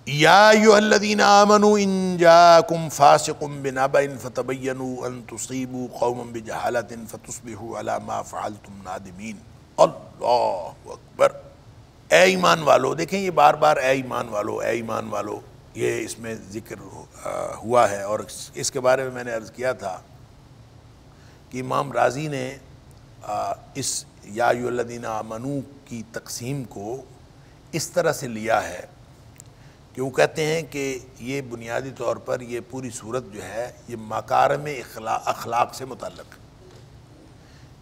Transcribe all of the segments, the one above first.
یا ایھا الذین آمنوا ان جاءکم فاسق بنبأ فتبینوا ان تصیبوا قوما بجہالۃ فتصبحوا علی ما فعلتم نادمین۔ اللہ اکبر۔ اے ایمان والو، دیکھیں یہ بار بار اے ایمان والو اے ایمان والو یہ اس میں ذکر ہوا ہے، اور اس کے بارے میں نے عرض کیا تھا کہ امام رازی نے اس یا ایھا الذین آمنوا کی تقسیم کو اس طرح سے لیا ہے کہ وہ کہتے ہیں کہ یہ بنیادی طور پر یہ پوری صورت جو ہے یہ مکارم اخلاق سے متعلق ہے،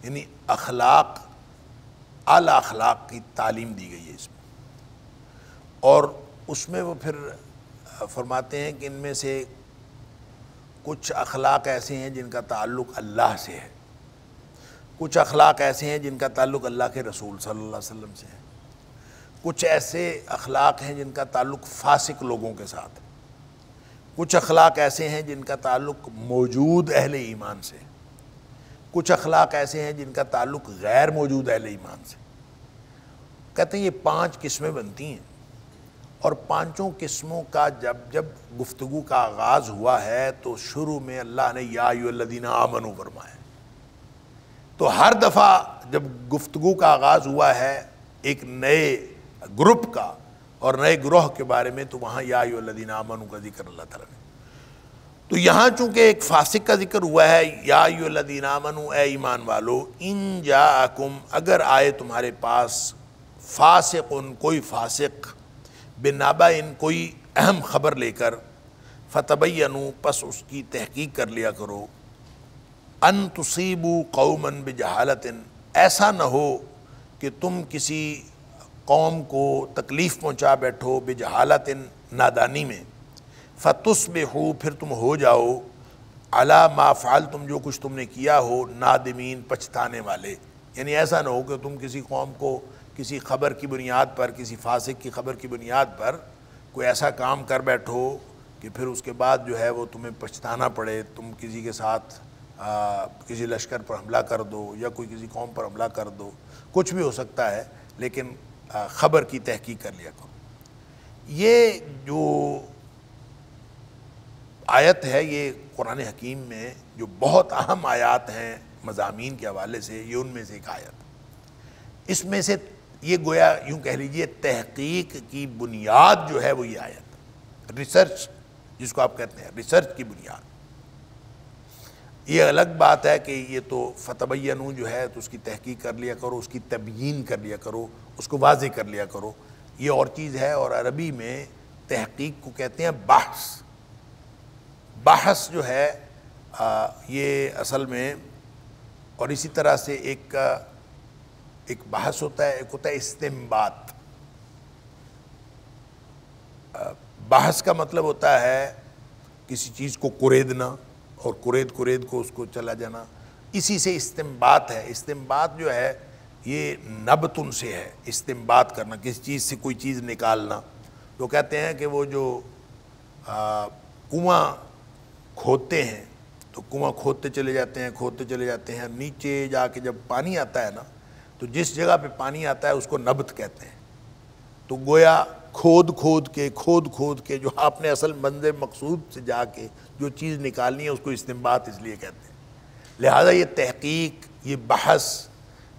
یعنی اخلاق اعلی اخلاق کی تعلیم دی گئی ہے اس میں، اور اس میں وہ پھر فرماتے ہیں کہ ان میں سے کچھ اخلاق ایسے ہیں جن کا تعلق اللہ سے ہے، کچھ اخلاق ایسے ہیں جن کا تعلق اللہ کے رسول صلی اللہ علیہ وسلم سے ہے، کچھ ایسے اخلاق ہیں جن کا تعلق فاسق لوگوں کے ساتھ ہے، کچھ اخلاق ایسے ہیں جن کا تعلق موجود اہل ایمان سے، کچھ اخلاق ایسے ہیں جن کا تعلق غیر موجود اہل ایمان سے۔ کہتے ہیں یہ 5 قسمیں بنتی ہیں، اور 5 قسموں کا جب گفتگو کا آغاز ہوا ہے تو شروع میں اللہ نے یا ایھا الذین آمنوا فرمایا، تو ہر دفعہ جب گفتگو کا آغاز ہوا ہے ایک نئے گروپ کا اور نئے گروہ کے بارے میں، تو وہاں یا ایھا الذین آمنوا کا ذکر اللہ تعالیٰ نے۔ تو یہاں چونکہ ایک فاسق کا ذکر ہوا ہے، یا ایھا الذین آمنوا اے ایمان والو، ان جاءکم اگر آئے تمہارے پاس فاسق کوئی فاسق بنبأ کوئی اہم خبر لے کر، فتبینوا پس اس کی تحقیق کر لیا کرو، ان تصیبوا قوما بجہالۃ ایسا نہ ہو کہ تم کسی قوم کو تکلیف پہنچا بیٹھو بجہالۃ نادانی میں، فتصبحوا پھر تم ہو جاؤ علی ما فعلتم جو کچھ تم نے کیا ہو نادمین پچھتانے والے، یعنی ایسا نہ ہو کہ تم کسی قوم کو کسی خبر کی بنیاد پر، کسی فاسق کی خبر کی بنیاد پر کوئی ایسا کام کر بیٹھو کہ پھر اس کے بعد جو ہے وہ تمہیں پچھتانا پڑے، تم کسی کے ساتھ کسی لشکر پر حملہ کر دو یا کوئی کسی قوم پر حملہ کر دو، کچھ بھی ہو سکتا ہے، لیکن خبر کی تحقیق کر لیا کرو۔ یہ جو آیت ہے یہ قرآن حکیم میں جو بہت اہم آیات ہیں مضامین کے حوالے سے، یہ ان میں سے ایک آیت، اس میں سے یہ گویا یوں کہہ لیجئے تحقیق کی بنیاد جو ہے وہ یہ آیت، ریسرچ جس کو آپ کہتے ہیں ریسرچ کی بنیاد۔ یہ الگ بات ہے کہ یہ تو فتبینوا جو ہے تو اس کی تحقیق کر لیا کرو، اس کی تبیین کر لیا کرو، اس کو واضح کر لیا کرو، یہ اور چیز ہے، اور عربی میں تحقیق کو کہتے ہیں بحث۔ بحث جو ہے یہ اصل میں، اور اسی طرح سے ایک بحث ہوتا ہے، ایک ہوتا ہے استنباط۔ بحث کا مطلب ہوتا ہے کسی چیز کو کریدنا، اور کرید کو اس کو چلا جانا، اسی سے استنباط ہے۔ استنباط جو ہے یہ نبتن سے ہے، استنباط کرنا، کسی چیز سے کوئی چیز نکالنا۔ تو کہتے ہیں کہ وہ جو کنواں کھودتے ہیں تو کنواں کھودتے چلے جاتے ہیں، نیچے جا کے جب پانی آتا ہے نا تو جس جگہ پہ پانی آتا ہے اس کو نبت کہتے ہیں۔ تو گویا کھود کے جو آپ نے اصل منظر مقصود سے جا کے جو چیز نکالنی ہے اس کو استنباط اس لیے کہتے ہیں۔ لہذا یہ تحقیق، یہ بحث،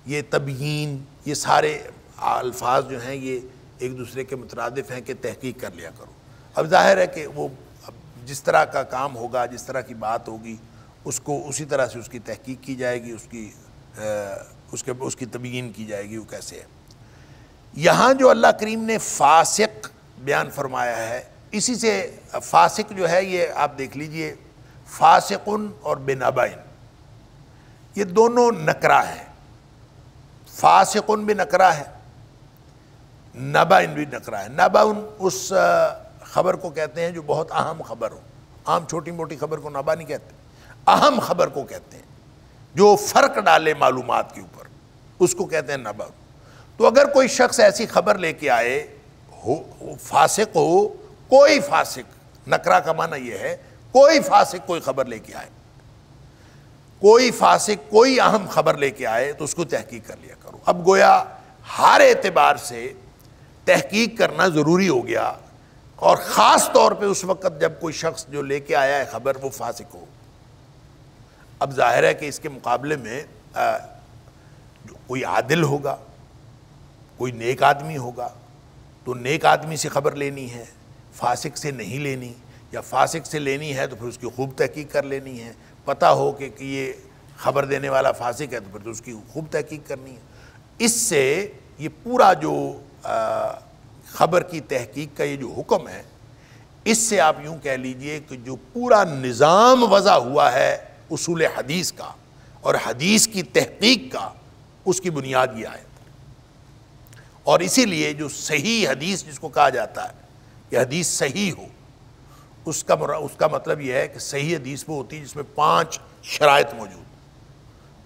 یہ تبیین، یہ سارے الفاظ جو ہیں یہ ایک دوسرے کے مترادف ہیں کہ تحقیق کر لیا کرو۔ اب ظاہر ہے کہ وہ جس طرح کا کام ہوگا، جس طرح کی بات ہوگی، اس کو اسی طرح سے اس کی تحقیق کی جائے گی، اس کی تبیین کی جائے گی وہ کیسے ہے۔ یہاں جو اللہ کریم نے فاسق بیان فرمایا ہے، اسی سے فاسق جو ہے یہ آپ دیکھ لیجئے، فاسقن اور بنبأ یہ دونوں نکرہ ہیں، فاسقن بھی نکرہ ہے، نبأ بھی نکرہ ہے۔ نبأ اس خبر کو کہتے ہیں جو بہت اہم خبر ہو، عام چھوٹی موٹی خبر کو نبأ نہیں کہتے، اہم خبر کو کہتے ہیں، جو فرق ڈالے معلومات کے اوپر، اس کو کہتے ہیں نبأ۔ تو اگر کوئی شخص ایسی خبر لے کے آئے، فاسق ہو، کوئی فاسق، نکرہ کا معنی یہ ہے کوئی فاسق کوئی خبر لے کے آئے، کوئی فاسق کوئی اہم خبر لے کے آئے تو اس کو تحقیق کر لیا کرو۔ اب گویا ہر اعتبار سے تحقیق کرنا ضروری ہو گیا اور خاص طور پہ اس وقت جب کوئی شخص جو لے کے آیا ہے خبر وہ فاسق ہو۔ اب ظاہر ہے کہ اس کے مقابلے میں کوئی عادل ہوگا، کوئی نیک آدمی ہوگا، تو نیک آدمی سے خبر لینی ہے، فاسق سے نہیں لینی، یا فاسق سے لینی ہے تو پھر اس کی خوب تحقیق کر لینی ہے، پتہ ہو کہ یہ خبر دینے والا فاسق ہے تو پھر تو اس کی خوب تحقیق کرنی ہے۔ اس سے یہ پورا جو خبر کی تحقیق کا یہ جو حکم ہے، اس سے آپ یوں کہہ لیجئے کہ جو پورا نظام وضع ہوا ہے اصول حدیث کا اور حدیث کی تحقیق کا، اس کی بنیاد یہ آیت۔ اور اسی لیے جو صحیح حدیث جس کو کہا جاتا ہے کہ حدیث صحیح ہو، اس کا مطلب یہ ہے کہ صحیح حدیث وہ ہوتی ہے جس میں 5 شرائط موجود۔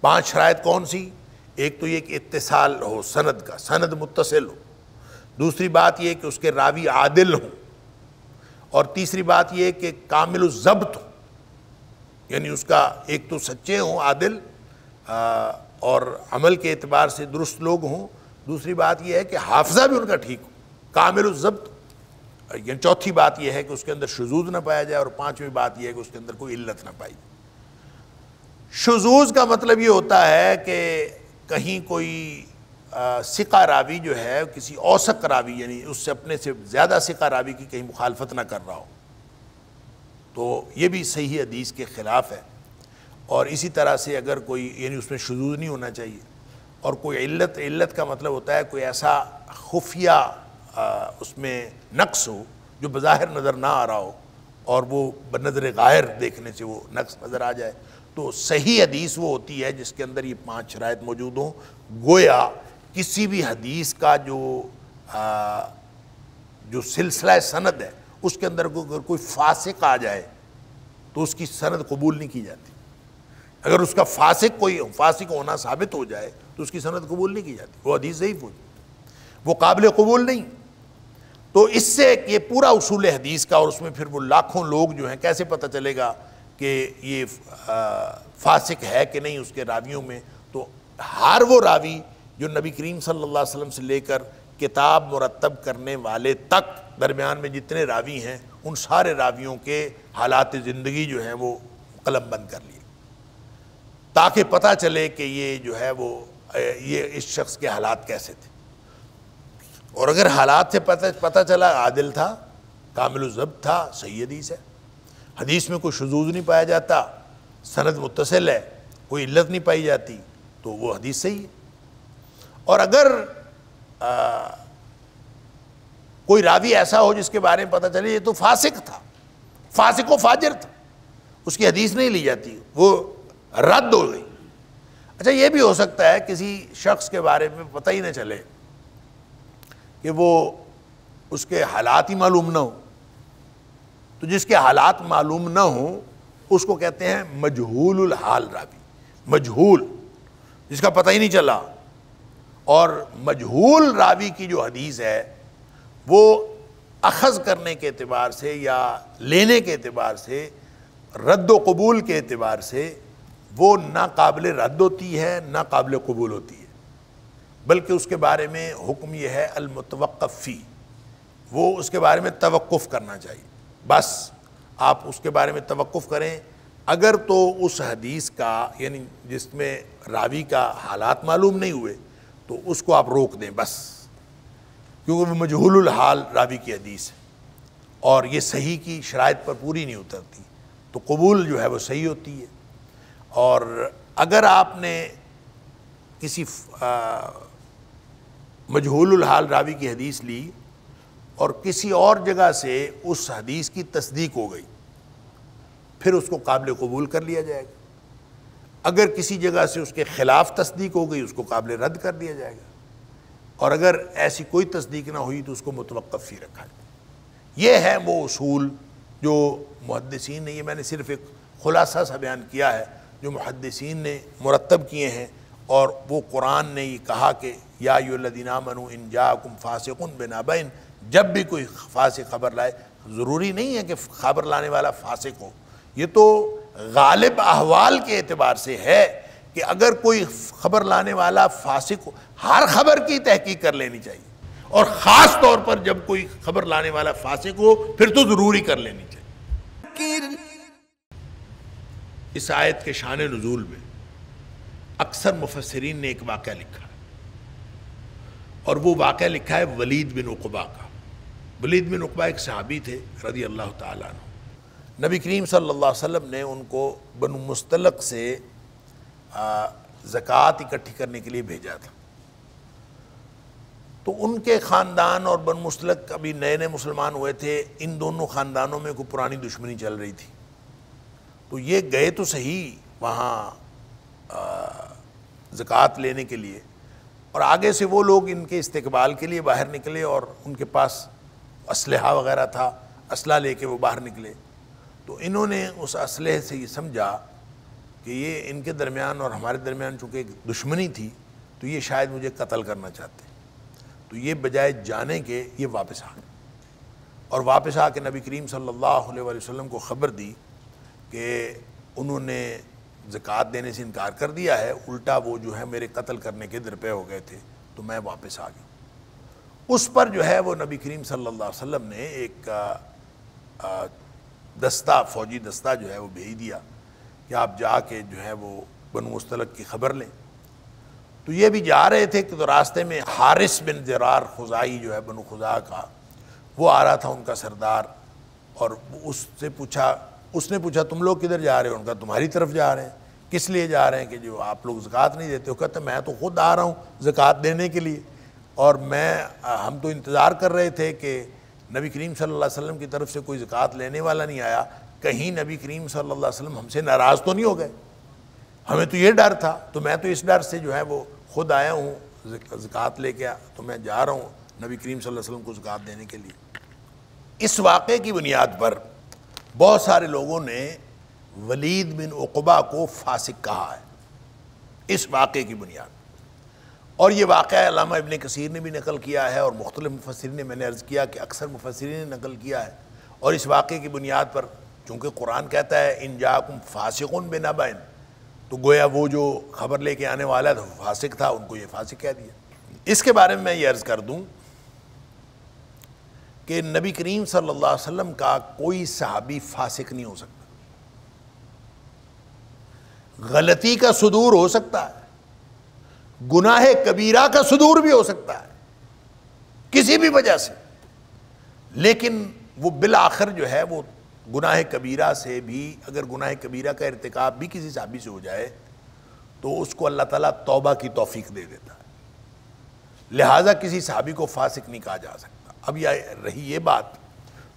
5 شرائط کون سی؟ ایک تو یہ کہ اتصال ہو سند کا، سند متصل ہو، دوسری بات یہ کہ اس کے راوی عادل ہوں، اور تیسری بات یہ کہ کامل الضبط ہو، یعنی اس کا ایک تو سچے ہوں عادل اور عمل کے اعتبار سے درست لوگ ہوں، دوسری بات یہ ہے کہ حافظہ بھی ان کا ٹھیک ہو، کامل الضبط، یعنی چوتھی بات یہ ہے کہ اس کے اندر شذوذ نہ پایا جائے، اور 5ویں بات یہ ہے کہ اس کے اندر کوئی علت نہ پائی جائے۔ شذوذ کا مطلب یہ ہوتا ہے کہ کہیں کوئی ثقہ راوی جو ہے کسی اوثق راوی، یعنی اس سے اپنے سے زیادہ ثقہ راوی کی کہیں مخالفت نہ کر رہا ہو، تو یہ بھی صحیح حدیث کے خلاف ہے۔ اور اسی طرح سے اگر کوئی، یعنی اس میں شذوذ نہیں ہونا چاہیے، اور کوئی علت کا مطلب ہوتا ہے کوئی ایسا خفیہ اس میں نقص ہو جو بظاہر نظر نہ آ رہا ہو، اور وہ بنظر غائر دیکھنے سے وہ نقص نظر آ جائے۔ تو صحیح حدیث وہ ہوتی ہے جس کے اندر یہ 5 شرائط موجود ہوں۔ گویا کسی بھی حدیث کا جو سلسلہ سند ہے اس کے اندر اگر کوئی فاسق آ جائے تو اس کی سند قبول نہیں کی جاتی۔ اگر اس کا فاسق ہونا ثابت ہو جائے تو اس کی سند قبول نہیں کی جاتی، وہ حدیث ضعیف ہوتی، وہ قابل قبول نہیں۔ تو اس سے یہ پورا اصول حدیث کا، اور اس میں پھر وہ لاکھوں لوگ جو ہیں کیسے پتہ چلے گا کہ یہ فاسق ہے کہ نہیں اس کے راویوں میں؟ تو ہر وہ راوی جو نبی کریم صلی اللہ علیہ وسلم سے لے کر کتاب مرتب کرنے والے تک درمیان میں جتنے راوی ہیں، ان سارے راویوں کے حالات زندگی جو ہیں وہ قلم بند کر لیے، تاکہ پتہ چلے کہ یہ جو ہے وہ یہ اس شخص کے حالات کیسے تھے۔ اور اگر حالات سے پتہ چلا عادل تھا، کامل الضبط تھا، صحیح حدیث ہے، حدیث میں کوئی شذوذ نہیں پایا جاتا، سند متصل ہے، کوئی علت نہیں پائی جاتی، تو وہ حدیث صحیح ہے۔ اور اگر کوئی راوی ایسا ہو جس کے بارے میں پتہ چلے یہ تو فاسق تھا، فاسق و فاجر تھا، اس کی حدیث نہیں لی جاتی، وہ رد ہو گئی۔ اچھا یہ بھی ہو سکتا ہے کسی شخص کے بارے میں پتہ ہی نہ چلے کہ وہ اس کے حالات ہی معلوم نہ ہو، تو جس کے حالات معلوم نہ ہوں اس کو کہتے ہیں مجہول الحال راوی، مجہول جس کا پتہ ہی نہیں چلا۔ اور مجہول راوی کی جو حدیث ہے وہ اخذ کرنے کے اعتبار سے یا لینے کے اعتبار سے، رد و قبول کے اعتبار سے وہ نہ قابل رد ہوتی ہے نہ قابل قبول ہوتی ہے، بلکہ اس کے بارے میں حکم یہ ہے المتوقف فی، وہ اس کے بارے میں توقف کرنا چاہیے، بس آپ اس کے بارے میں توقف کریں۔ اگر تو اس حدیث کا، یعنی جس میں راوی کا حالات معلوم نہیں ہوئے، تو اس کو آپ روک دیں بس، کیونکہ وہ مجہول الحال راوی کی حدیث ہے اور یہ صحیح کی شرائط پر پوری نہیں اترتی، تو قبول جو ہے وہ صحیح ہوتی ہے۔ اور اگر آپ نے کسی مجہول الحال راوی کی حدیث لی اور کسی اور جگہ سے اس حدیث کی تصدیق ہو گئی، پھر اس کو قابل قبول کر لیا جائے گا۔ اگر کسی جگہ سے اس کے خلاف تصدیق ہو گئی اس کو قابل رد کر دیا جائے گا، اور اگر ایسی کوئی تصدیق نہ ہوئی تو اس کو متوقف فی رکھا جائے۔ یہ ہے وہ اصول جو محدثین نے، یہ میں نے صرف ایک خلاصہ سا بیان کیا ہے جو محدثین نے مرتب کیے ہیں، اور وہ قرآن نے یہ کہا کہ یا ایھا الذین آمنوا ان جاءکم فاسق بنبأ، جب بھی کوئی فاسق خبر لائے، ضروری نہیں ہے کہ خبر لانے والا فاسق ہو، یہ تو غالب احوال کے اعتبار سے ہے کہ اگر کوئی خبر لانے والا فاسق ہو، ہر خبر کی تحقیق کر لینی چاہیے، اور خاص طور پر جب کوئی خبر لانے والا فاسق ہو پھر تو ضروری کر لینی چاہیے۔ اس آیت کے شان نزول میں اکثر مفسرین نے ایک واقعہ لکھا ہے، اور وہ واقعہ لکھا ہے ولید بن عقبہ کا۔ ولید بن عقبہ ایک صحابی تھے رضی اللہ تعالیٰ عنہ۔ نبی کریم صلی اللہ علیہ وسلم نے ان کو بنو مستلق سے زکوٰۃ اکٹھی کرنے کے لیے بھیجا تھا۔ تو ان کے خاندان اور بنو مستلق ابھی نئے نئے مسلمان ہوئے تھے، ان دونوں خاندانوں میں کوئی پرانی دشمنی چل رہی تھی۔ تو یہ گئے تو صحیح وہاں زکوٰۃ لینے کے لیے، اور آگے سے وہ لوگ ان کے استقبال کے لیے باہر نکلے، اور ان کے پاس اسلحہ وغیرہ تھا، اسلحہ لے کے وہ باہر نکلے۔ تو انہوں نے اس اسلحے سے یہ سمجھا کہ یہ ان کے درمیان اور ہمارے درمیان چونکہ ایک دشمنی تھی تو یہ شاید مجھے قتل کرنا چاہتے ہیں۔ تو یہ بجائے جانے کے یہ واپس آ گئے، اور واپس آ کے نبی کریم صلی اللہ علیہ وآلہ وسلم کو خبر دی کہ انہوں نے زکوٰۃ دینے سے انکار کر دیا ہے، الٹا وہ جو ہے میرے قتل کرنے کے درپے ہو گئے تھے، تو میں واپس آ گیا۔ اس پر جو ہے وہ نبی کریم صلی اللہ علیہ وسلم نے ایک دستہ، فوجی دستہ جو ہے وہ بھیج دیا کہ آپ جا کے جو ہے وہ بنو مستلق کی خبر لیں۔ تو یہ بھی جا رہے تھے کہ تو راستے میں حارث بن ضرار خزاعی جو ہے بنو خزاعہ کا، وہ آ رہا تھا ان کا سردار، اور اس نے پوچھا تم لوگ کدھر جا رہے ہو؟ ان کا تمہاری طرف جا رہے ہیں۔ کس لیے جا رہے ہیں؟ کہ جو آپ لوگ زکوٰۃ نہیں دیتے ہو۔ کہتے میں تو خود آ رہا ہوں زکوٰۃ دینے کے لیے، اور ہم تو انتظار کر رہے تھے کہ نبی کریم صلی اللہ علیہ وسلم کی طرف سے کوئی زکوٰۃ لینے والا نہیں آیا، کہیں نبی کریم صلی اللہ علیہ وسلم ہم سے ناراض تو نہیں ہو گئے، ہمیں تو یہ ڈر تھا۔ تو میں تو اس ڈر سے جو ہے وہ خود آیا ہوں زکوٰۃ لے کے، تو میں جا رہا ہوں نبی کریم صلی اللہ علیہ وسلم کو زکوٰۃ دینے کے لیے۔ اس واقعے کی بنیاد پر بہت سارے لوگوں نے ولید بن عقبہ کو فاسق کہا ہے، اس واقعے کی بنیاد۔ اور یہ واقعہ علامہ ابن کثیر نے بھی نقل کیا ہے، اور مختلف مفسرین نے، میں نے عرض کیا کہ اکثر مفسرین نے نقل کیا ہے۔ اور اس واقعے کی بنیاد پر چونکہ قرآن کہتا ہے ان جاءکم فاسق بنبأ، تو گویا وہ جو خبر لے کے آنے والا تھا وہ فاسق تھا، ان کو یہ فاسق کہہ دیا۔ اس کے بارے میں یہ عرض کر دوں کہ نبی کریم صلی اللہ علیہ وسلم کا کوئی صحابی فاسق نہیں ہو سکتا۔ غلطی کا صدور ہو سکتا ہے، گناہ کبیرہ کا صدور بھی ہو سکتا ہے کسی بھی وجہ سے، لیکن وہ بالآخر جو ہے وہ گناہ کبیرہ سے بھی، اگر گناہ کبیرہ کا ارتکاب بھی کسی صحابی سے ہو جائے تو اس کو اللہ تعالیٰ توبہ کی توفیق دے دیتا ہے، لہٰذا کسی صحابی کو فاسق نہیں کہا جا سکتا۔ اب رہی یہ بات،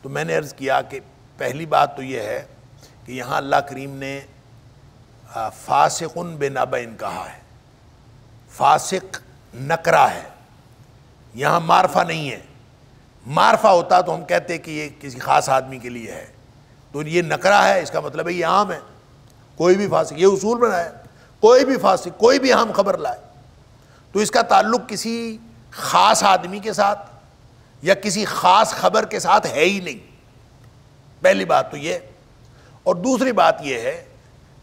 تو میں نے عرض کیا کہ پہلی بات تو یہ ہے کہ یہاں اللہ کریم نے فاسق بنبأ کہا ہے، فاسق نکرہ ہے، یہاں معرفہ نہیں ہے۔ معرفہ ہوتا تو ہم کہتے کہ یہ کسی خاص آدمی کے لیے ہے، تو یہ نکرہ ہے، اس کا مطلب ہے یہ عام ہے، کوئی بھی فاسق، یہ اصول بنایا کوئی بھی فاسق کوئی بھی اہم خبر لائے تو اس کا تعلق کسی خاص آدمی کے ساتھ یا کسی خاص خبر کے ساتھ ہے ہی نہیں، پہلی بات تو یہ۔ اور دوسری بات یہ ہے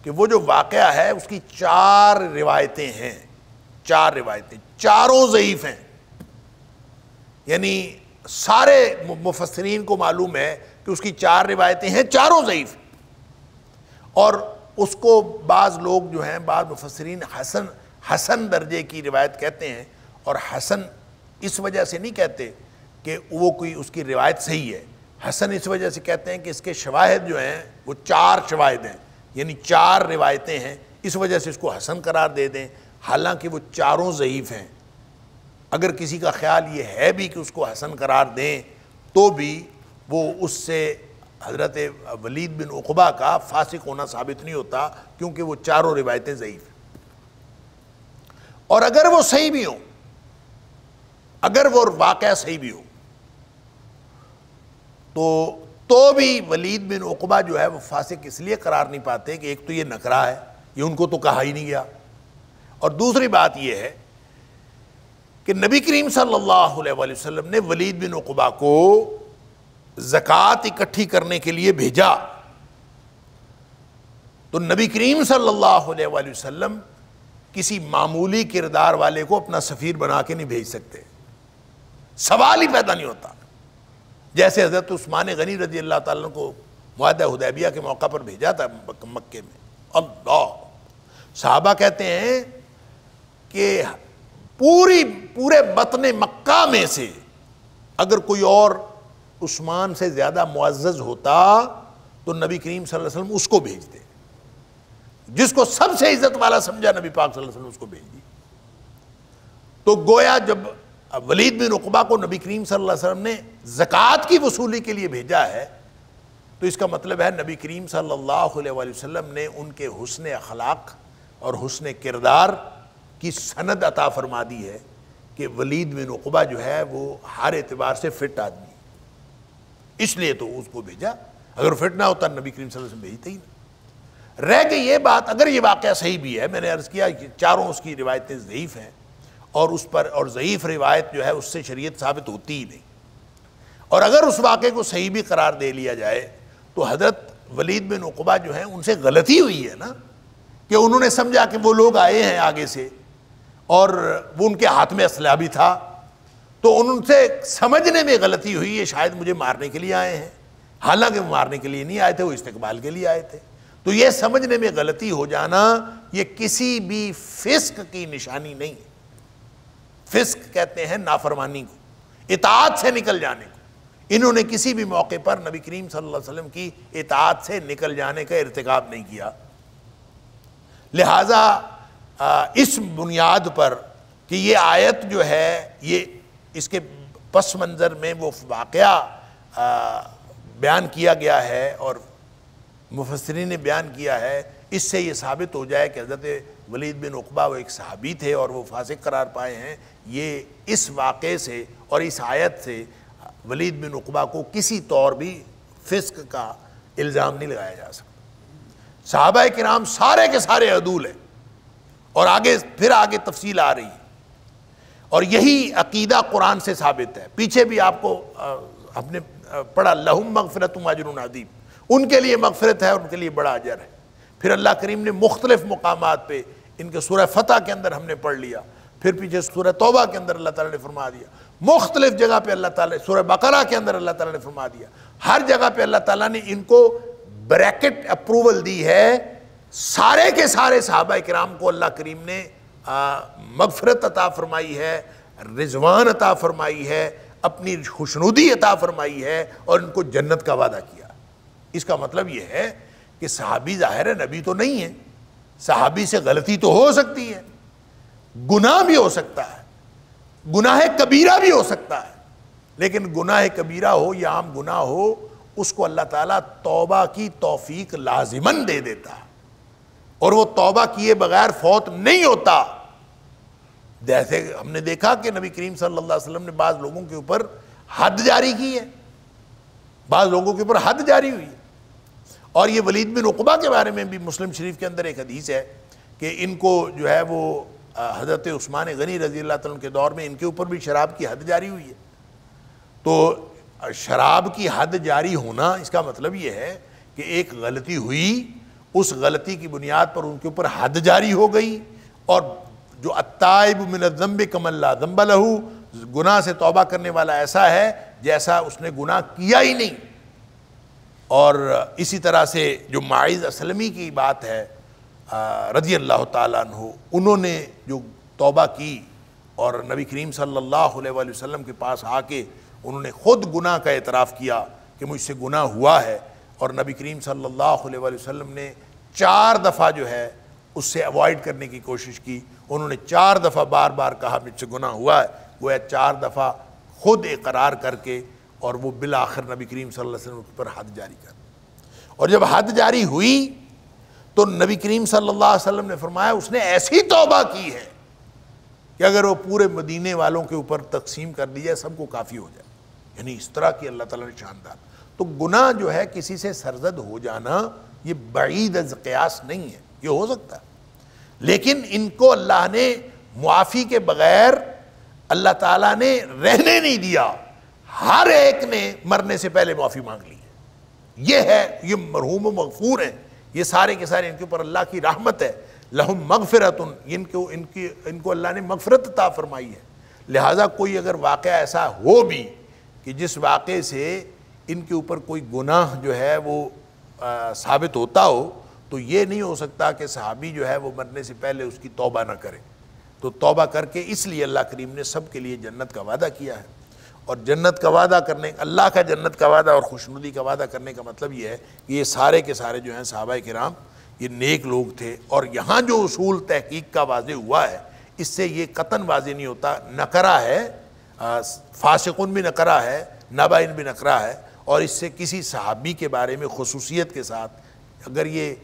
کہ وہ جو واقعہ ہے اس کی 4 روایتیں ہیں، 4 روایتیں، چاروں ضعیف ہیں، یعنی سارے مفسرین کو معلوم ہے کہ اس کی 4 روایتیں ہیں، چاروں ضعیف، اور اس کو بعض لوگ جو ہیں، بعض مفسرین حسن درجے کی روایت کہتے ہیں، اور حسن اس وجہ سے نہیں کہتے کہ وہ کوئی اس کی روایت صحیح ہے، حسن اس وجہ سے کہتے ہیں کہ اس کے شواہد جو ہیں وہ 4 شواہد ہیں، یعنی 4 روایتیں ہیں، اس وجہ سے اس کو حسن قرار دے دیں، حالانکہ وہ چاروں ضعیف ہیں۔ اگر کسی کا خیال یہ ہے بھی کہ اس کو حسن قرار دیں تو بھی وہ اس سے حضرت ولید بن عقبہ کا فاسق ہونا ثابت نہیں ہوتا، کیونکہ وہ چاروں روایتیں ضعیف ہیں۔ اور اگر وہ صحیح بھی ہوں، اگر وہ واقعہ صحیح بھی ہو تو بھی ولید بن عقبہ جو ہے وہ فاسق اس لیے قرار نہیں پاتے کہ ایک تو یہ نکرہ ہے، یہ ان کو تو کہا ہی نہیں گیا، اور دوسری بات یہ ہے کہ نبی کریم صلی اللہ علیہ وآلہ وسلم نے ولید بن عقبہ کو زکوٰۃ اکٹھی کرنے کے لیے بھیجا، تو نبی کریم صلی اللہ علیہ وآلہ وسلم کسی معمولی کردار والے کو اپنا سفیر بنا کے نہیں بھیج سکتے، سوال ہی پیدا نہیں ہوتا. جیسے حضرت عثمان غنی رضی اللہ تعالیٰ عنہ کو معاہدہ حدیبیہ کے موقع پر بھیجا تھا مکے میں. اللہ، صحابہ کہتے ہیں کہ پورے بطن مکہ میں سے اگر کوئی اور عثمان سے زیادہ معزز ہوتا تو نبی کریم صلی اللہ علیہ وسلم اس کو بھیجتے. جس کو سب سے عزت والا سمجھا نبی پاک صلی اللہ علیہ وسلم اس کو بھیج دی. تو گویا جب ولید بن عقبہ کو نبی کریم صلی اللہ علیہ وسلم نے زکوٰۃ کی وصولی کے لیے بھیجا ہے تو اس کا مطلب ہے نبی کریم صلی اللہ علیہ وآلہ وسلم نے ان کے حسن اخلاق اور حسن کردار کی سند عطا فرما دی ہے کہ ولید بن عقبہ جو ہے وہ ہر اعتبار سے فٹ آدمی، اس لیے تو اس کو بھیجا. اگر فٹ نہ ہوتا نبی کریم صلی اللہ علیہ وسلم بھیجتے ہی نہیں. رہ گئی یہ بات، اگر یہ واقعہ صحیح بھی ہے، میں نے عرض کیا کہ چاروں اس کی روایتیں ضعیف ہیں اور اس پر اور ضعیف روایت جو ہے اس سے شریعت ثابت ہوتی ہی نہیں. اور اگر اس واقعے کو صحیح بھی قرار دے لیا جائے تو حضرت ولید بن عقبہ جو ہیں ان سے غلطی ہوئی ہے نا، کہ انہوں نے سمجھا کہ وہ لوگ آئے ہیں آگے سے اور وہ ان کے ہاتھ میں اسلحہ بھی تھا، تو ان سے سمجھنے میں غلطی ہوئی ہے شاید مجھے مارنے کے لیے آئے ہیں، حالانکہ وہ مارنے کے لیے نہیں آئے تھے، وہ استقبال کے لیے آئے تھے. تو یہ سمجھنے میں غلطی ہو جانا یہ کسی بھی فسق کی نشانی نہیں ہے. فسق کہتے ہیں نافرمانی کو، اطاعت سے نکل جانے کو. انہوں نے کسی بھی موقع پر نبی کریم صلی اللہ علیہ وسلم کی اطاعت سے نکل جانے کا ارتکاب نہیں کیا. لہٰذا اس بنیاد پر کہ یہ آیت جو ہے یہ اس کے پس منظر میں وہ واقعہ بیان کیا گیا ہے اور مفسرین نے بیان کیا ہے، اس سے یہ ثابت ہو جائے کہ حضرت ولید بن عقبہ وہ ایک صحابی تھے اور وہ فاسق قرار پائے ہیں. یہ اس واقعے سے اور اس آیت سے ولید بن عقبہ کو کسی طور بھی فسق کا الزام نہیں لگایا جا سکتا. صحابہ کرام سارے کے سارے عدول ہیں اور پھر آگے تفصیل آ رہی ہے. اور یہی عقیدہ قرآن سے ثابت ہے. پیچھے بھی آپ کو ہم نے پڑھا لہم مغفرۃ واجر عظیم، ان کے لیے مغفرت ہے، ان کے لیے بڑا اجر ہے. پھر اللہ کریم نے مختلف مقامات پہ ان کے سورہ فتح کے اندر ہم نے پڑھ لیا، پھر پیچھے سورہ توبہ کے اندر اللہ تعالیٰ نے فرما دیا، مختلف جگہ پہ اللہ تعالیٰ سورہ بقرہ کے اندر اللہ تعالیٰ نے فرما دیا. ہر جگہ پہ اللہ تعالیٰ نے ان کو بریکٹ اپروول دی ہے. سارے کے سارے صحابہ کرام کو اللہ کریم نے مغفرت عطا فرمائی ہے، رضوان عطا فرمائی ہے، اپنی خوشنودی عطا فرمائی ہے اور ان کو جنت کا وعدہ کیا. اس کا مطلب یہ ہے کہ صحابی ظاہر ہے نبی تو نہیں ہے، صحابی سے غلطی تو ہو سکتی ہے، گناہ بھی ہو سکتا ہے، گناہ کبیرہ بھی ہو سکتا ہے، لیکن گناہ کبیرہ ہو یا عام گناہ ہو اس کو اللہ تعالیٰ توبہ کی توفیق لازماً دے دیتا ہے اور وہ توبہ کیے بغیر فوت نہیں ہوتا. جیسے ہم نے دیکھا کہ نبی کریم صلی اللہ علیہ وسلم نے بعض لوگوں کے اوپر حد جاری کی ہے، بعض لوگوں کے اوپر حد جاری ہوئی ہے. اور یہ ولید بن عقبہ کے بارے میں بھی مسلم شریف کے اندر ایک حدیث ہے کہ ان کو جو ہے وہ حضرت عثمان غنی رضی اللہ تعالیٰ کے دور میں ان کے اوپر بھی شراب کی حد جاری ہوئی ہے. تو شراب کی حد جاری ہونا اس کا مطلب یہ ہے کہ ایک غلطی ہوئی، اس غلطی کی بنیاد پر ان کے اوپر حد جاری ہو گئی. اور جو التائب من الذنب کمن لا ذنب لہ، گناہ سے توبہ کرنے والا ایسا ہے جیسا اس نے گناہ کیا ہی نہیں. اور اسی طرح سے جو معاذ اسلمی کی بات ہے رضی اللہ تعالیٰ عنہ، انہوں نے جو توبہ کی اور نبی کریم صلی اللہ علیہ وآلہ وسلم کے پاس آ کے انہوں نے خود گناہ کا اعتراف کیا کہ مجھ سے گناہ ہوا ہے، اور نبی کریم صلی اللہ علیہ وآلہ وسلم نے 4 دفعہ جو ہے اس سے اوائڈ کرنے کی کوشش کی. انہوں نے 4 دفعہ بار بار کہا مجھ سے گناہ ہوا ہے، گویا 4 دفعہ خود اقرار کر کے اور وہ بالآخر نبی کریم صلی اللہ علیہ وسلم پر حد جاری کر. اور جب حد جاری ہوئی تو نبی کریم صلی اللہ علیہ وسلم نے فرمایا اس نے ایسی توبہ کی ہے کہ اگر وہ پورے مدینے والوں کے اوپر تقسیم کر دی جائے سب کو کافی ہو جائے. یعنی اس طرح کی اللہ تعالیٰ نے شاندار. تو گناہ جو ہے کسی سے سرزد ہو جانا یہ بعید از قیاس نہیں ہے، یہ ہو سکتا ہے، لیکن ان کو اللہ نے معافی کے بغیر اللہ تعالیٰ نے رہنے نہیں دیا. ہر ایک نے مرنے سے پہلے معافی مانگ لی ہے. یہ ہے، یہ مرحوم و مغفور ہیں، یہ سارے کے سارے ان کے اوپر اللہ کی رحمت ہے. لہم مغفرۃ، ان کو اللہ نے مغفرت عطا فرمائی ہے. لہٰذا کوئی اگر واقعہ ایسا ہو بھی کہ جس واقعے سے ان کے اوپر کوئی گناہ جو ہے وہ ثابت ہوتا ہو، تو یہ نہیں ہو سکتا کہ صحابی جو ہے وہ مرنے سے پہلے اس کی توبہ نہ کرے۔ تو توبہ کر کے اس لیے اللہ کریم نے سب کے لیے جنت کا وعدہ کیا ہے، اور جنت کا وعدہ کرنے، اللہ کا جنت کا وعدہ اور خوشنودی کا وعدہ کرنے کا مطلب یہ ہے کہ یہ سارے کے سارے جو ہیں صحابہ کرام یہ نیک لوگ تھے۔ اور یہاں جو اصول تحقیق کا واضح ہوا ہے، اس سے یہ قطعاً واضح نہیں ہوتا، نکرہ ہے، فاسقون بھی نکرہ ہے، نابائن بھی نکرہ ہے، اور اس سے کسی صحابی کے بارے میں خصوصیت کے ساتھ اگر یہ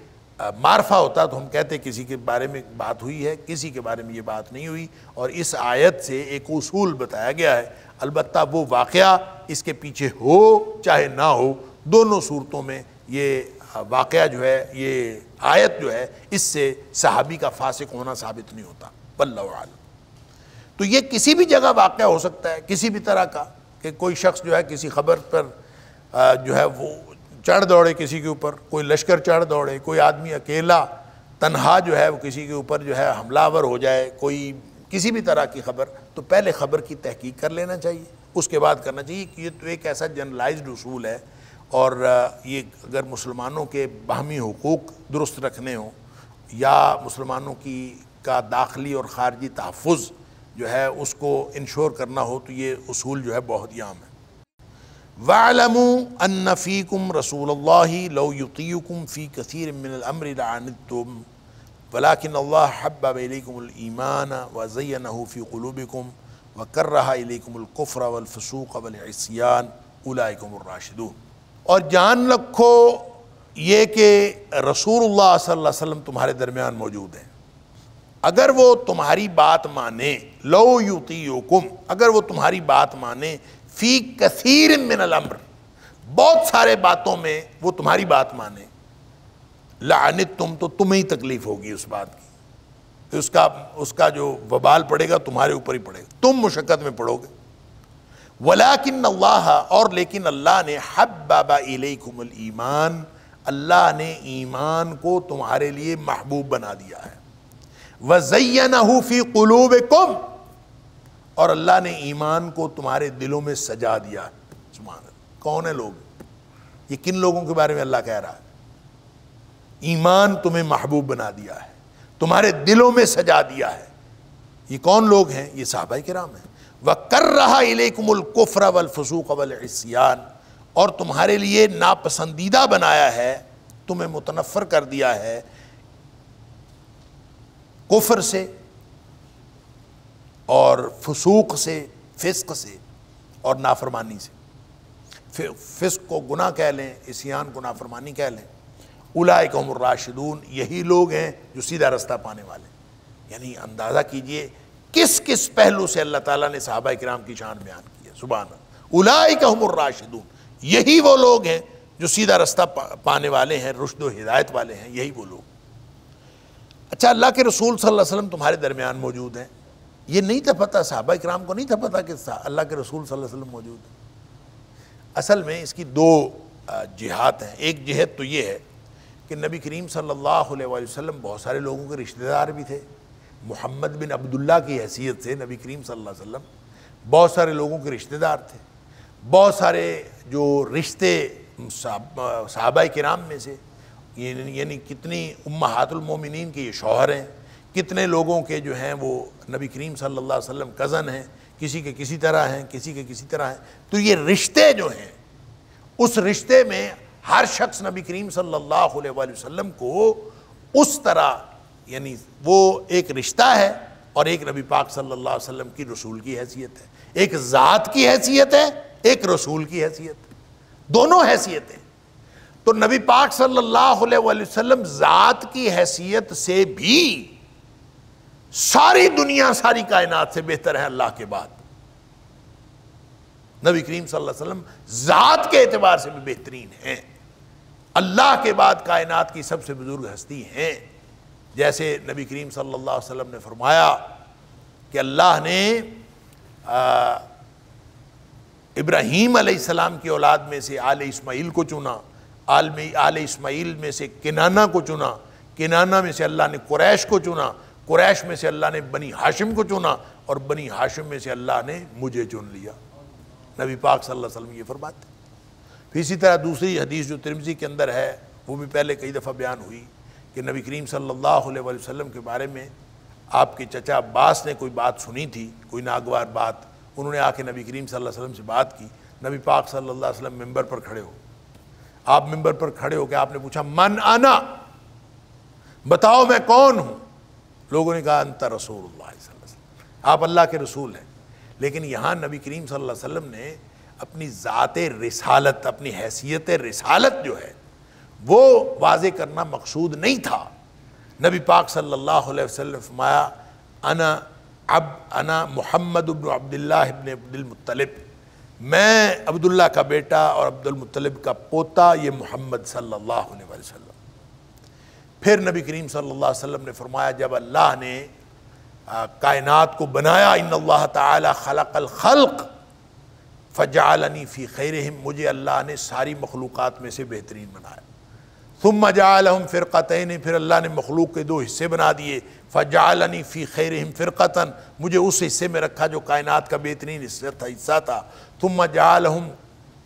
معرفہ ہوتا تو ہم کہتے کسی کے بارے میں بات ہوئی ہے، کسی کے بارے میں یہ بات نہیں ہوئی۔ اور اس آیت سے ایک اصول بتایا گیا ہے، البتہ وہ واقعہ اس کے پیچھے ہو چاہے نہ ہو، دونوں صورتوں میں یہ واقعہ جو ہے، یہ آیت جو ہے، اس سے صحابی کا فاسق ہونا ثابت نہیں ہوتا۔ واللہ اعلم۔ تو یہ کسی بھی جگہ واقعہ ہو سکتا ہے، کسی بھی طرح کا، کہ کوئی شخص جو ہے کسی خبر پر جو ہے وہ چڑھ دوڑے کسی کے اوپر، کوئی لشکر چڑھ دوڑے، کوئی آدمی اکیلا تنہا جو ہے وہ کسی کے اوپر جو ہے حملہ آور ہو جائے، کوئی کسی بھی طرح کی خبر، تو پہلے خبر کی تحقیق کر لینا چاہیے، اس کے بعد کرنا چاہیے کہ یہ تو ایک ایسا جنرلائزڈ اصول ہے، اور یہ اگر مسلمانوں کے باہمی حقوق درست رکھنے ہوں یا مسلمانوں کا داخلی اور خارجی تحفظ جو ہے اس کو انشور کرنا ہو، تو یہ اصول جو ہے بہت ہی عام ہے۔ وَاعْلَمُوا أَنَّ فِيكُمْ رَسُولَ اللَّهِ لَوْ يُطِيعُكُمْ فِي كَثِيرٍ مِّنَ الْأَمْرِ لَعَنِتُّمْ وَلَكِنَّ اللَّهَ حَبَّبَ إِلَيْكُمُ الْإِيمَانَ وَزَيَّنَهُ فِي قُلُوبِكُمْ وَكَرَّهَ إِلَيْكُمُ الْكُفْرَ وَالْفُسُوقَ وَالْعِصْيَانَ أُولَٰئِكَ هُمُ الرَّاشِدُونَ۔ اور جان رکھو یہ کہ رسول اللہ صلی اللہ علیہ وسلم تمہارے درمیان موجود ہیں، اگر وہ تمہاری بات مانے، لو یطیعکم، اگر وہ تمہاری بات مانے، فی کثیر من الامر، بہت سارے باتوں میں وہ تمہاری بات مانے، لعنتم، تو تمہیں ہی تکلیف ہوگی اس بات کی، کہ اس کا جو وبال پڑے گا تمہارے اوپر ہی پڑے گا، تم مشقت میں پڑو گے۔ ولیکن اللہ، اور لیکن اللہ نے، حبب الیکم الایمان، اللہ نے ایمان کو تمہارے لیے محبوب بنا دیا ہے، وَزَيَّنَهُ فِي قُلُوبِكُمْ، اور اللہ نے ایمان کو تمہارے دلوں میں سجا دیا ہے۔ سبحان اللہ۔ کون ہیں لوگ؟ یہ کن لوگوں کے بارے میں اللہ کہہ رہا ہے؟ ایمان تمہیں محبوب بنا دیا ہے، تمہارے دلوں میں سجا دیا ہے۔ یہ کون لوگ ہیں؟ یہ صحابہ کرام ہیں۔ وَكَرَّهَ إِلَيْكُمُ الْكُفْرَ وَالْفُسُوقَ وَالْعِصْيَانَ، اور تمہارے لیے ناپسندیدہ بنایا ہے، تمہیں متنفر کر دیا ہے کفر سے اور فسوق سے، فسق سے اور نافرمانی سے۔ فسق کو گناہ کہہ لیں، عصیان کو نافرمانی کہہ لیں۔ اولئک ہم الراشدون، یہی لوگ ہیں جو سیدھا رستہ پانے والے۔ یعنی اندازہ کیجئے کس کس پہلو سے اللہ تعالیٰ نے صحابہ کرام کی شان بیان کی ہے۔ سبحان اللہ۔ اولئک ہم الراشدون، یہی وہ لوگ ہیں جو سیدھا رستہ پانے والے ہیں، رشد و ہدایت والے ہیں، یہی وہ لوگ۔ اچھا، اللہ کے رسول صلی اللہ علیہ وسلم تمہارے درمیان موجود ہیں، یہ نہیں تھا پتہ، صحابہ کرام کو نہیں تھا پتہ کہ اللہ کے رسول صلی اللہ علیہ وسلم موجود ہیں۔ اصل میں اس کی دو جہات ہیں۔ ایک جہت تو یہ ہے کہ نبی کریم صلی اللہ علیہ وآلہ وسلم بہت سارے لوگوں کے رشتہ دار بھی تھے۔ محمد بن عبداللہ کی حیثیت سے نبی کریم صلی اللہ علیہ وسلم بہت سارے لوگوں کے رشتہ دار تھے۔ بہت سارے جو رشتے صحابہ کرام میں سے، یعنی کتنی امہات المومنین کے یہ شوہر ہیں، کتنے لوگوں کے جو ہیں وہ نبی کریم صلی اللہ علیہ وسلم کزن ہیں، کسی کے کسی طرح ہیں، کسی کے کسی طرح ہیں۔ تو یہ رشتے جو ہیں، اس رشتے میں ہر شخص نبی کریم صلی اللہ علیہ وآلہ وسلم کو اس طرح، یعنی وہ ایک رشتہ ہے اور ایک نبی پاک صلی اللہ علیہ وسلم کی رسول کی حیثیت ہے، ایک ذات کی حیثیت ہے، ایک رسول کی حیثیت ہے، دونوں حیثیتیں۔ تو نبی پاک صلی اللہ علیہ وآلہ وسلم ذات کی حیثیت سے بھی ساری دنیا، ساری کائنات سے بہتر ہے اللہ کے بعد۔ نبی کریم صلی اللہ علیہ وسلم ذات کے اعتبار سے بھی بہترین ہیں، اللہ کے بعد کائنات کی سب سے بزرگ ہستی ہیں۔ جیسے نبی کریم صلی اللہ علیہ وسلم نے فرمایا کہ اللہ نے ابراہیم علیہ السلام کی اولاد میں سے آل اسماعیل کو چنا، آل اسماعیل میں سے کنانہ کو چنا، کنانہ میں سے اللہ نے قریش کو چنا، قریش میں سے اللہ نے بنی ہاشم کو چنا اور بنی ہاشم میں سے اللہ نے مجھے چن لیا. نبی پاک صلی اللہ علیہ وسلم یہ فرماتے ہیں. پھر اسی طرح دوسری حدیث جو ترمذی کے اندر ہے وہ بھی پہلے کئی دفعہ بیان ہوئی کہ نبی کریم صلی اللہ علیہ وسلم کے بارے میں آپ کے چچا عباس نے کوئی بات سنی تھی، کوئی ناگوار بات. انہوں نے آ کے نبی کریم صلی اللہ علیہ وسلم سے بات کی. نبی پاک صلی اللہ علیہ وسلم ممبر پر کھڑے ہو، آپ ممبر پر کھڑے ہو کے آپ نے پوچھا من انا، بتاؤ میں کون ہوں. لوگوں نے کہا انت رسول اللہ صلی اللہ علیہ وسلم، آپ اللہ کے رسول ہیں. لیکن یہاں نبی کریم صلی اللہ علیہ وسلم نے اپنی ذات رسالت، اپنی حیثیت رسالت جو ہے وہ واضح کرنا مقصود نہیں تھا. نبی پاک صلی اللہ علیہ وسلم فرمایا انا محمد بن عبداللہ بن عبد المطلب، میں عبداللہ کا بیٹا اور عبد المطلب کا پوتا، یہ محمد صلی اللہ علیہ وسلم. پھر نبی کریم صلی اللہ علیہ وسلم نے فرمایا جب اللہ نے کائنات کو بنایا، ان اللہ تعالی خلق الخلق فجعلنی فی خیرہم، مجھے اللہ نے ساری مخلوقات میں سے بہترین بنایا. ثم جعلہم فرقتین، پھر اللہ نے مخلوق کے دو حصے بنا دیے. فجعلنی فی خیرہم فرقتن، مجھے اس حصے میں رکھا جو کائنات کا بہترین حصہ تھا. ثم جعلہم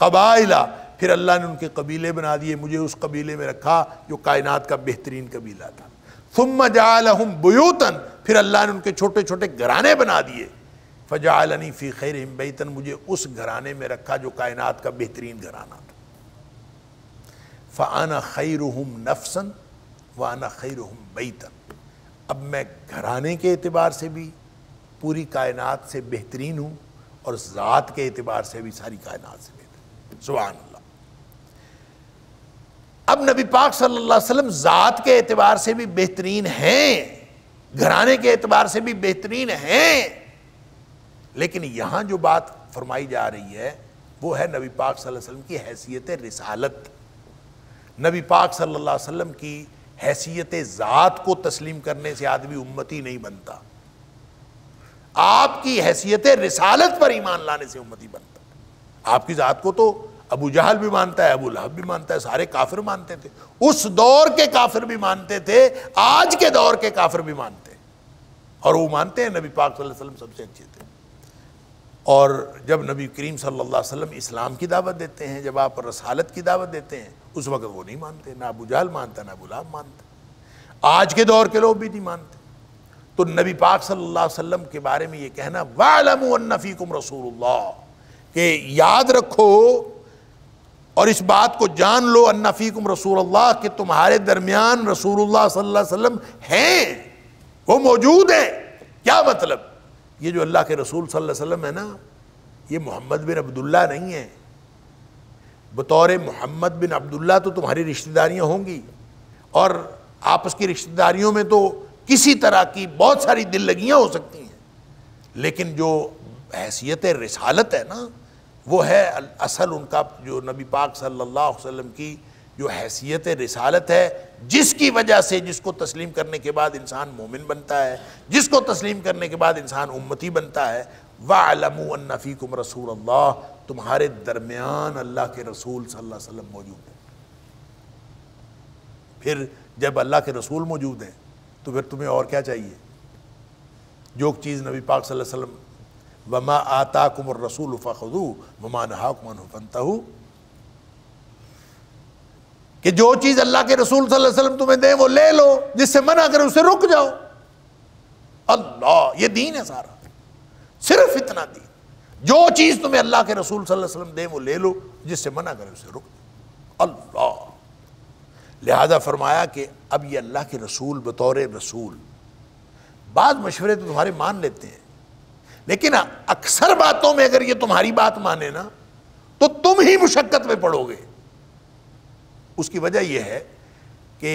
قبائل، پھر اللہ نے ان کے قبیلے بنا دیے، مجھے اس قبیلے میں رکھا جو کائنات کا بہترین قبیلہ تھا. ثم جعلہم بیوتن، پھر اللہ نے ان کے چھوٹے چھوٹے گھرانے بنا دیے. فجعلنی فی خیرہم بیتن، مجھے اس گھرانے میں رکھا جو کائنات کا بہترین گھرانہ تھا. فانا خیرہم نفسا وانا خیرہم بیتا، اب میں گھرانے کے اعتبار سے بھی پوری کائنات سے بہترین ہوں اور ذات کے اعتبار سے بھی ساری کائنات سے بہترین. سبحان اللہ. اب نبی پاک صلی اللہ علیہ وسلم ذات کے اعتبار سے بھی بہترین ہیں، گھرانے کے اعتبار سے بھی بہترین ہیں، لیکن یہاں جو بات فرمائی جا رہی ہے وہ ہے نبی پاک صلی اللہ علیہ وسلم کی حیثیت رسالت. نبی پاک صلی اللہ علیہ وسلم کی حیثیت ذات کو تسلیم کرنے سے آدمی امتی نہیں بنتا، آپ کی حیثیت رسالت پر ایمان لانے سے امتی بنتا. آپ کی ذات کو تو ابو جہل بھی مانتا ہے، ابو لہب بھی مانتا ہے، سارے کافر مانتے تھے، اس دور کے کافر بھی مانتے تھے، آج کے دور کے کافر بھی مانتے ہیں، اور وہ مانتے ہیں نبی پاک صلی اللہ علیہ وسلم سب سے اچھے تھے. اور جب نبی کریم صلی اللہ علیہ وسلم اسلام کی دعوت دیتے ہیں، جب آپ رسالت کی دعوت دیتے ہیں، اس وقت وہ نہیں مانتے، نہ ابو جہل مانتا، نہ ابو لہب مانتا، آج کے دور کے لوگ بھی نہیں مانتے. تو نبی پاک صلی اللہ علیہ وسلم کے بارے میں یہ کہنا وَاعْلَمُوا أَنَّ فِيكُمْ رَسُولُ اللَّهِ، کہ یاد رکھو اور اس بات کو جان لو أَنَّ فِيكُمْ رَسُولُ اللَّهِ، کہ تمہارے درمیان رسول اللہ صلی اللہ علیہ وسلم ہیں، وہ موجود ہیں. کیا مطلب؟ یہ جو اللہ کے رسول صلی اللہ علیہ وسلم ہے نا، یہ محمد بن عبداللہ نہیں ہے. بطور محمد بن عبداللہ تو تمہاری رشتہ داریاں ہوں گی، اور آپس کی رشتہ داریوں میں تو کسی طرح کی بہت ساری دل لگیاں ہو سکتی ہیں، لیکن جو حیثیت رسالت ہے نا، وہ ہے اصل ان کا جو نبی پاک صلی اللہ علیہ وسلم کی جو حیثیت رسالت ہے، جس کی وجہ سے جس کو تسلیم کرنے کے بعد انسان مومن بنتا ہے، جس کو تسلیم کرنے کے بعد انسان امتی بنتا ہے. وَاعْلَمُوا أَنَّ فِيكُمْ رَسُولَ اللَّهِ، تمہارے درمیان اللہ کے رسول صلی اللہ علیہ وسلم موجود ہیں. پھر جب اللہ کے رسول موجود ہیں تو پھر تمہیں اور کیا چاہیے؟ جو چیز نبی پاک صلی اللہ علیہ وسلم وَمَا آتَاكُمُ الرَّسُولُ فَخُذُوهُ وَمَا نَهَاكُمْ عَنْهُ فَانْتَهُوا، کہ جو چیز اللہ کے رسول صلی اللہ علیہ وسلم تمہیں دیں وہ لے لو، جس سے منع کرے اسے رک جاؤ. اللہ، یہ دین ہے سارا، صرف اتنا دین. جو چیز تمہیں اللہ کے رسول صلی اللہ علیہ وسلم دیں وہ لے لو، جس سے منع کرے اسے رک جاؤ. اللہ. لہذا فرمایا کہ اب یہ اللہ کے رسول بطور رسول، بعض مشورے تو تمہارے مان لیتے ہیں، لیکن اکثر باتوں میں اگر یہ تمہاری بات مانے نا تو تم ہی مشقت میں پڑو گے. اس کی وجہ یہ ہے کہ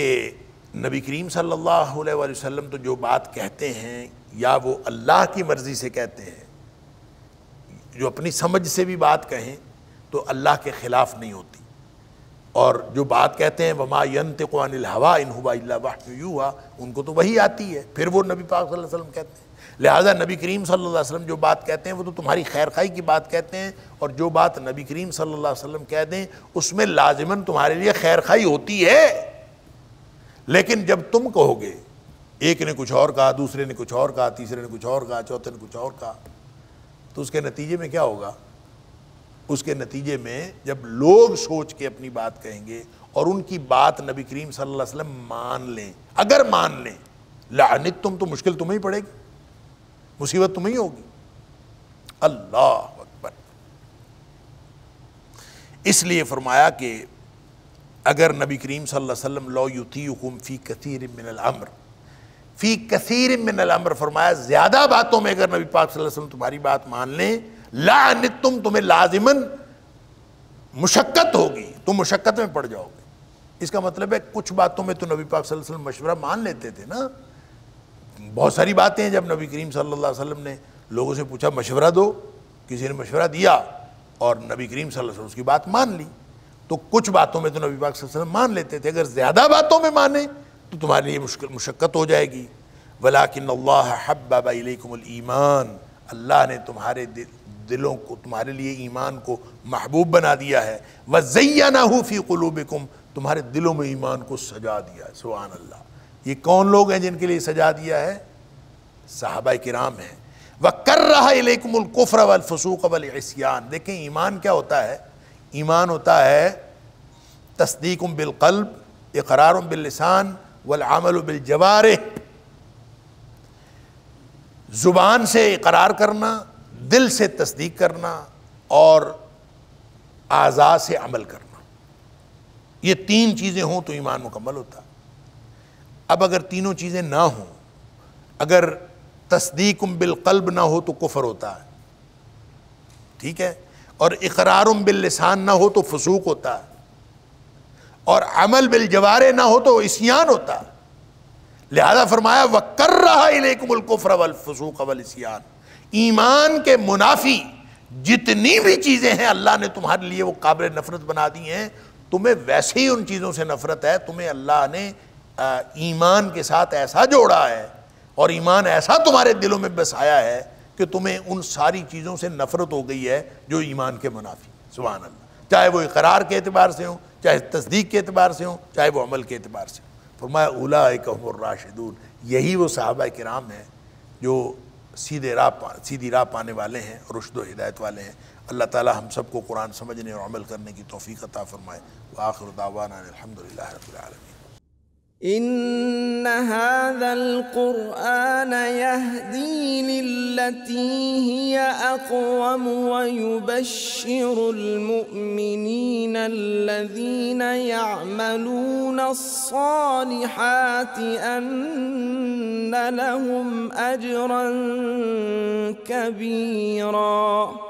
نبی کریم صلی اللہ علیہ وسلم تو جو بات کہتے ہیں یا وہ اللہ کی مرضی سے کہتے ہیں، جو اپنی سمجھ سے بھی بات کہیں تو اللہ کے خلاف نہیں ہوتی، اور جو بات کہتے ہیں وما ينطق عن الهوى ان هو الا وحی یوحی، ان کو تو وہی آتی ہے، پھر وہ نبی پاک صلی اللہ علیہ وسلم کہتے ہیں. لہٰذا نبی کریم صلی اللہ علیہ وسلم جو بات کہتے ہیں وہ تو تمہاری خیر خواہی کی بات کہتے ہیں، اور جو بات نبی کریم صلی اللہ علیہ وسلم کہہ دیں اس میں لازماً تمہارے لیے خیر خواہی ہوتی ہے. لیکن جب تم کہو گے ایک نے کچھ اور کہا، دوسرے نے کچھ اور کہا، تیسرے نے کچھ اور کہا، چوتھے نے کچھ اور کہا، تو اس کے نتیجے میں کیا ہوگا؟ اس کے نتیجے میں جب لوگ سوچ کے اپنی بات کہیں گے اور ان کی بات نبی کریم صلی اللہ علیہ وسلم مان لیں، اگر مان لیں، لعنتم، تو مشکل تمہیں ہی پڑے گی، مصیبت تمہیں ہی ہوگی۔ اللہ اکبر۔ اس لیے فرمایا کہ اگر نبی کریم صلی اللہ علیہ وسلم لو یطیعکم فی کثیر من الامر، فی کثیر من الامر، فرمایا زیادہ باتوں میں اگر نبی پاک صلی اللہ علیہ وسلم تمہاری بات مان لیں، لعنتم، تمہیں لازماً مشقت ہوگی، تم مشقت میں پڑ جاؤ گے۔ اس کا مطلب ہے کچھ باتوں میں تو نبی پاک صلی اللہ علیہ وسلم مشورہ مان لیتے تھے نا، بہت ساری باتیں ہیں جب نبی کریم صلی اللہ علیہ وسلم نے لوگوں سے پوچھا مشورہ دو، کسی نے مشورہ دیا اور نبی کریم صلی اللہ علیہ وسلم اس کی بات مان لی، تو کچھ باتوں میں تو نبی پاک صلی اللہ علیہ وسلم مان لیتے تھے، اگر زیادہ باتوں میں مانیں تو تمہارے لیے مشقت ہو جائے گی۔ وَلَٰكِنَّ اللَّهَ حَبَّبَ إِلَيْكُمُ الْإِيمَانَ، اللہ نے تمہارے دلوں کو، تمہارے لیے ایمان کو محبوب بنا دیا ہے، وَزَيَّنَهُ فِي قُلُوبِكُمْ، تمہارے دلوں میں ایمان کو سجا دیا ہے۔ سبحان اللہ۔ یہ کون لوگ ہیں جن کے لیے سجا دیا ہے؟ صحابہ کرام ہیں۔ وَكَرَّهَ إِلَيْكُمُ الْكُفْرَ وَالْفُسُوقَ وَالْعِصْيَانَ، دیکھیں ایمان کیا ہوتا ہے؟ ایمان ہوتا ہے تصدیق بالقلب، اقرار باللسان، والعمل بالجوارح، زبان سے اقرار کرنا، دل سے تصدیق کرنا اور اعضاء سے عمل کرنا، یہ تین چیزیں ہوں تو ایمان مکمل ہوتا ہے۔ اب اگر تینوں چیزیں نہ ہوں، اگر تصدیق بالقلب نہ ہو تو کفر ہوتا ہے، ٹھیک ہے، اور اقرار باللسان نہ ہو تو فسوق ہوتا ہے، اور عمل بالجوارح نہ ہو تو عصیان ہوتا ہے۔ لہذا فرمایا وَكَرَّهَ إِلَيْكُمُ الْكُفْرَ وَالْفُسُوقَ وَالْعِصْيَانَ، ایمان کے منافی جتنی بھی چیزیں ہیں اللہ نے تمہارے لیے وہ قابل نفرت بنا دی ہیں، تمہیں ویسے ہی ان چیزوں سے نفرت ہے، تمہیں اللہ نے ایمان کے ساتھ ایسا جوڑا ہے اور ایمان ایسا تمہارے دلوں میں بسایا ہے کہ تمہیں ان ساری چیزوں سے نفرت ہو گئی ہے جو ایمان کے منافی۔ سبحان اللہ، چاہے وہ اقرار کے اعتبار سے ہوں، چاہے تصدیق کے اعتبار سے ہوں، چاہے وہ عمل کے اعتبار سے ہوں۔ فرمایا اولئک هم الراشدون، یہی وہ صحابہ کرام ہیں جو سیدھی راہ پانے والے ہیں، رشد و ہدایت والے ہیں۔ اللہ تعالی ہم سب کو قرآن سمجھنے اور عمل کرنے کی توفیق عطا فرمائے۔ وآخر دعوانا الحمدللہ رب العالمین۔ إن هذا القرآن يهدي للتي هي أقوم ويبشر المؤمنين الذين يعملون الصالحات أن لهم أجرا كبيرا۔